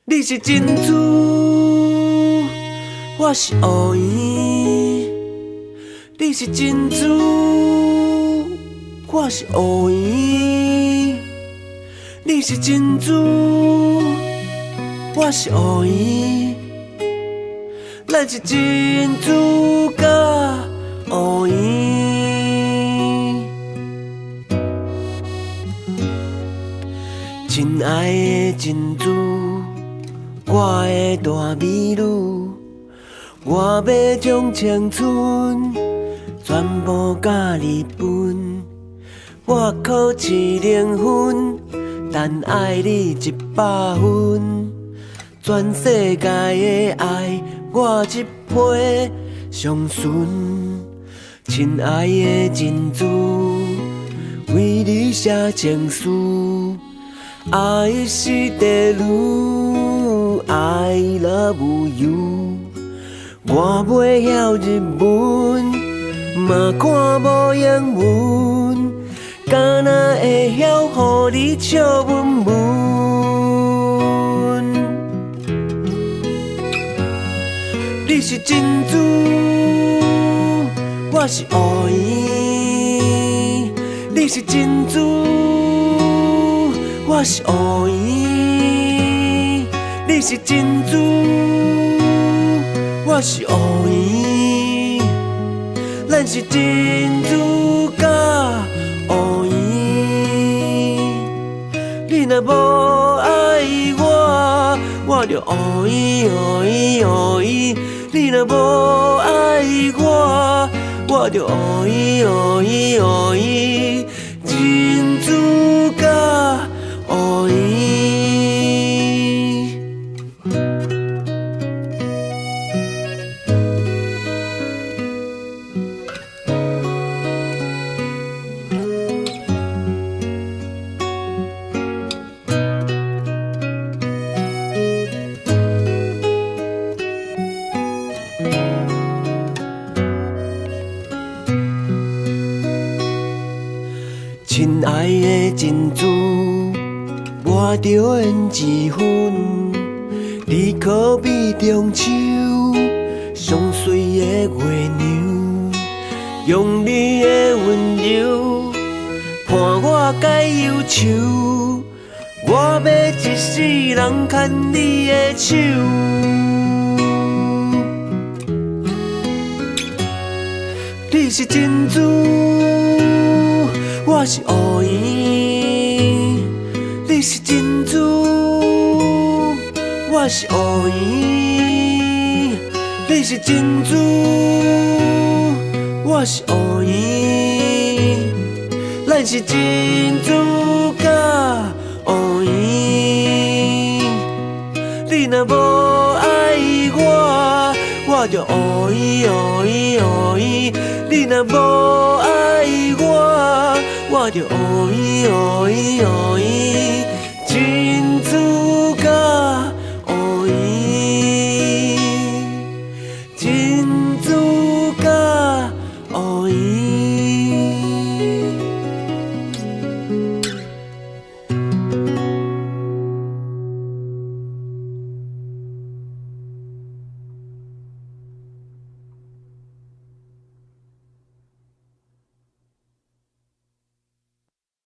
你是珍珠，我是乌圆。你是珍珠，我是乌圆。你是珍珠，我是乌圆。咱是珍珠甲乌圆。亲爱的珍珠，我的大美女，我要将青春全部甲你分。我考700分，但爱你100分。全世界的爱，我一批上顺。亲爱的珍珠，为你写情书。爱是地路 ，I love you。我袂晓日文，嘛看无英文，敢若会晓互你笑文文。你是珍珠，我是乌圆。你是珍珠，我是乌圆。你是珍珠，我是乌圆。咱是珍珠甲乌圆。你若无爱我，我就乌圆乌圆乌圆。你若无爱我，我就乌圆乌圆乌圆。珍珠甲乌圆。亲爱的珍珠，我着缘一分。你可比中秋上水的月娘，用你的温柔伴我解忧愁。我要一世人牵你的手。你是珍珠，我是乌圆。你是珍珠，我是乌圆。你是珍珠，我是乌圆。咱是珍珠甲乌圆。你若无爱我，我就乌圆乌圆乌圆。你若无爱我，我就乌圆乌圆乌圆。